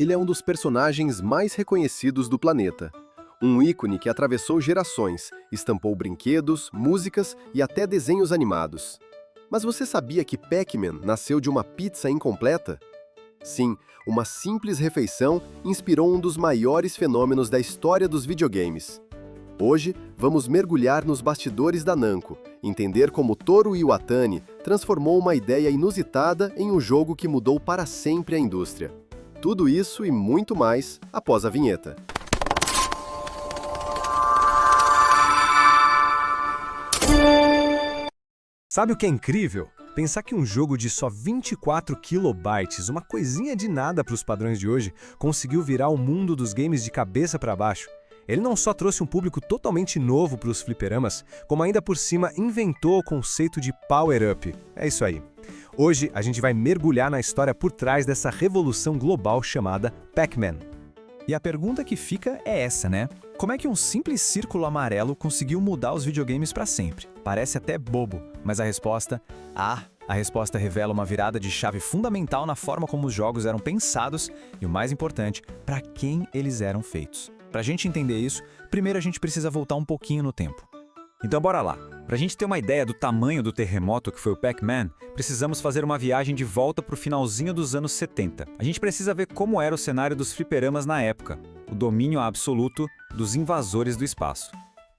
Ele é um dos personagens mais reconhecidos do planeta. Um ícone que atravessou gerações, estampou brinquedos, músicas e até desenhos animados. Mas você sabia que Pac-Man nasceu de uma pizza incompleta? Sim, uma simples refeição inspirou um dos maiores fenômenos da história dos videogames. Hoje, vamos mergulhar nos bastidores da Namco, entender como Toru Iwatani transformou uma ideia inusitada em um jogo que mudou para sempre a indústria. Tudo isso e muito mais após a vinheta. Sabe o que é incrível? Pensar que um jogo de só 24 kilobytes, uma coisinha de nada para os padrões de hoje, conseguiu virar o mundo dos games de cabeça para baixo. Ele não só trouxe um público totalmente novo para os fliperamas, como ainda por cima inventou o conceito de power-up. É isso aí. Hoje a gente vai mergulhar na história por trás dessa revolução global chamada Pac-Man. E a pergunta que fica é essa, né? Como é que um simples círculo amarelo conseguiu mudar os videogames para sempre? Parece até bobo, mas a resposta revela uma virada de chave fundamental na forma como os jogos eram pensados e, o mais importante, para quem eles eram feitos. Para a gente entender isso, primeiro a gente precisa voltar um pouquinho no tempo. Então bora lá. Para a gente ter uma ideia do tamanho do terremoto que foi o Pac-Man, precisamos fazer uma viagem de volta para o finalzinho dos anos 70. A gente precisa ver como era o cenário dos fliperamas na época, o domínio absoluto dos invasores do espaço.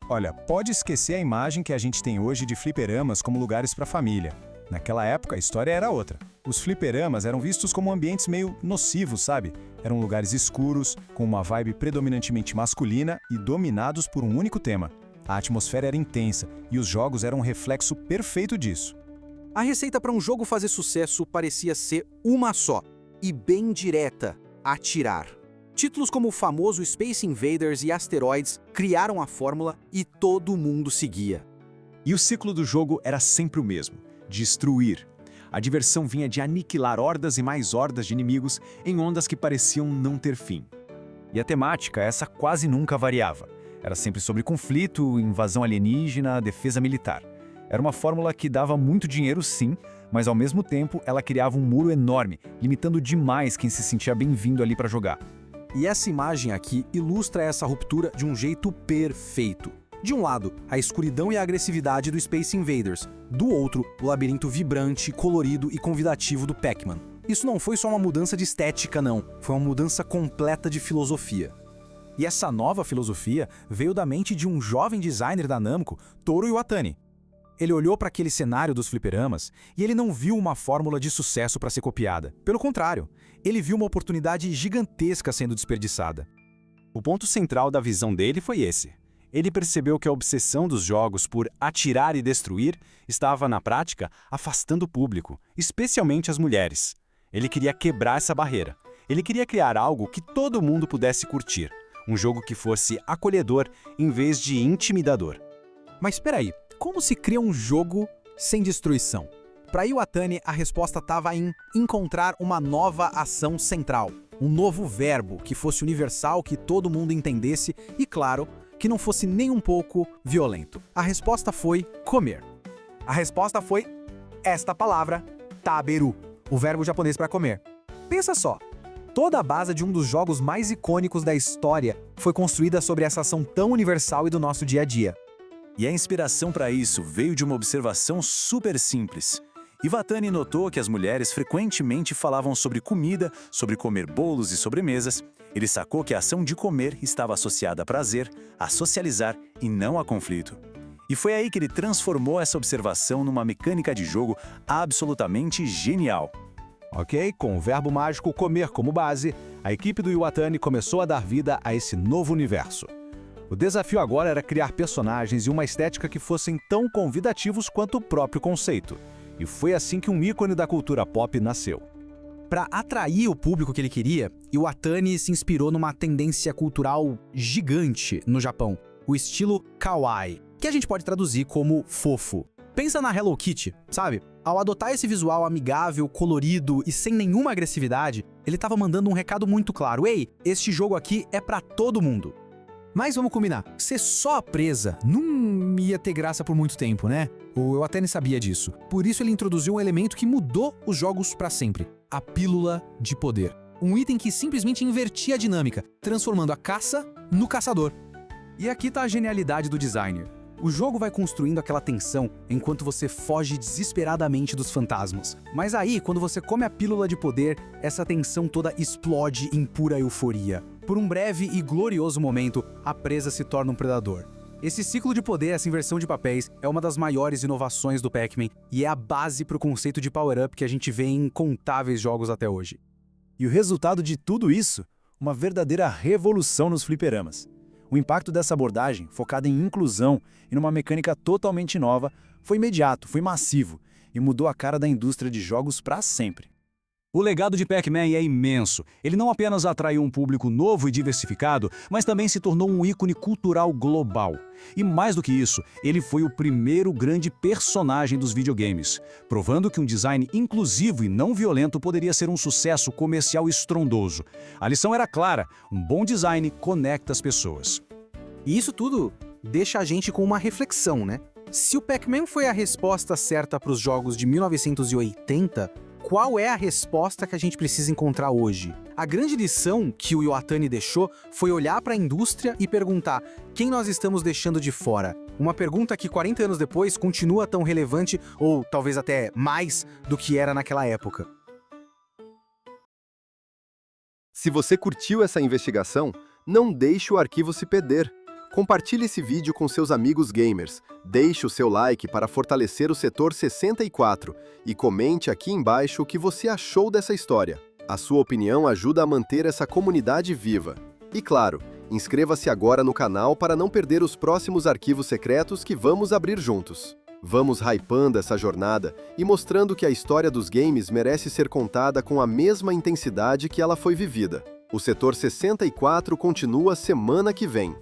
Olha, pode esquecer a imagem que a gente tem hoje de fliperamas como lugares para família. Naquela época, a história era outra. Os fliperamas eram vistos como ambientes meio nocivos, sabe? Eram lugares escuros, com uma vibe predominantemente masculina e dominados por um único tema. A atmosfera era intensa e os jogos eram um reflexo perfeito disso. A receita para um jogo fazer sucesso parecia ser uma só, e bem direta: atirar. Títulos como o famoso Space Invaders e Asteroids criaram a fórmula e todo mundo seguia. E o ciclo do jogo era sempre o mesmo: destruir. A diversão vinha de aniquilar hordas e mais hordas de inimigos em ondas que pareciam não ter fim. E a temática, essa quase nunca variava. Era sempre sobre conflito, invasão alienígena, defesa militar. Era uma fórmula que dava muito dinheiro, sim, mas ao mesmo tempo ela criava um muro enorme, limitando demais quem se sentia bem-vindo ali para jogar. E essa imagem aqui ilustra essa ruptura de um jeito perfeito. De um lado, a escuridão e a agressividade do Space Invaders. Do outro, o labirinto vibrante, colorido e convidativo do Pac-Man. Isso não foi só uma mudança de estética, não. Foi uma mudança completa de filosofia. E essa nova filosofia veio da mente de um jovem designer da Namco, Toru Iwatani. Ele olhou para aquele cenário dos fliperamas e ele não viu uma fórmula de sucesso para ser copiada. Pelo contrário, ele viu uma oportunidade gigantesca sendo desperdiçada. O ponto central da visão dele foi esse. Ele percebeu que a obsessão dos jogos por atirar e destruir estava, na prática, afastando o público, especialmente as mulheres. Ele queria quebrar essa barreira. Ele queria criar algo que todo mundo pudesse curtir. Um jogo que fosse acolhedor em vez de intimidador. Mas espera aí, como se cria um jogo sem destruição? Para Iwatani, a resposta estava em encontrar uma nova ação central, um novo verbo que fosse universal, que todo mundo entendesse e, claro, que não fosse nem um pouco violento. A resposta foi comer. A resposta foi esta palavra, taberu, o verbo japonês para comer. Pensa só. Toda a base de um dos jogos mais icônicos da história foi construída sobre essa ação tão universal e do nosso dia a dia. E a inspiração para isso veio de uma observação super simples. Iwatani notou que as mulheres frequentemente falavam sobre comida, sobre comer bolos e sobremesas. Ele sacou que a ação de comer estava associada a prazer, a socializar e não a conflito. E foi aí que ele transformou essa observação numa mecânica de jogo absolutamente genial. Ok? Com o verbo mágico comer como base, a equipe do Iwatani começou a dar vida a esse novo universo. O desafio agora era criar personagens e uma estética que fossem tão convidativos quanto o próprio conceito. E foi assim que um ícone da cultura pop nasceu. Para atrair o público que ele queria, Iwatani se inspirou numa tendência cultural gigante no Japão, o estilo kawaii, que a gente pode traduzir como fofo. Pensa na Hello Kitty, sabe? Ao adotar esse visual amigável, colorido e sem nenhuma agressividade, ele estava mandando um recado muito claro: ei, este jogo aqui é para todo mundo. Mas vamos combinar, ser só presa não ia ter graça por muito tempo, né? O Iwatani sabia disso. Por isso ele introduziu um elemento que mudou os jogos para sempre: a pílula de poder. Um item que simplesmente invertia a dinâmica, transformando a caça no caçador. E aqui tá a genialidade do designer. O jogo vai construindo aquela tensão enquanto você foge desesperadamente dos fantasmas. Mas aí, quando você come a pílula de poder, essa tensão toda explode em pura euforia. Por um breve e glorioso momento, a presa se torna um predador. Esse ciclo de poder, essa inversão de papéis, é uma das maiores inovações do Pac-Man e é a base para o conceito de power-up que a gente vê em incontáveis jogos até hoje. E o resultado de tudo isso? Uma verdadeira revolução nos fliperamas. O impacto dessa abordagem, focada em inclusão e numa mecânica totalmente nova, foi imediato, foi massivo e mudou a cara da indústria de jogos para sempre. O legado de Pac-Man é imenso. Ele não apenas atraiu um público novo e diversificado, mas também se tornou um ícone cultural global. E mais do que isso, ele foi o primeiro grande personagem dos videogames, provando que um design inclusivo e não violento poderia ser um sucesso comercial estrondoso. A lição era clara: um bom design conecta as pessoas. E isso tudo deixa a gente com uma reflexão, né? Se o Pac-Man foi a resposta certa para os jogos de 1980, qual é a resposta que a gente precisa encontrar hoje? A grande lição que o Iwatani deixou foi olhar para a indústria e perguntar quem nós estamos deixando de fora. Uma pergunta que 40 anos depois continua tão relevante, ou talvez até mais, do que era naquela época. Se você curtiu essa investigação, não deixe o arquivo se perder. Compartilhe esse vídeo com seus amigos gamers, deixe o seu like para fortalecer o setor 64 e comente aqui embaixo o que você achou dessa história. A sua opinião ajuda a manter essa comunidade viva. E claro, inscreva-se agora no canal para não perder os próximos arquivos secretos que vamos abrir juntos. Vamos hypando essa jornada e mostrando que a história dos games merece ser contada com a mesma intensidade que ela foi vivida. O setor 64 continua semana que vem.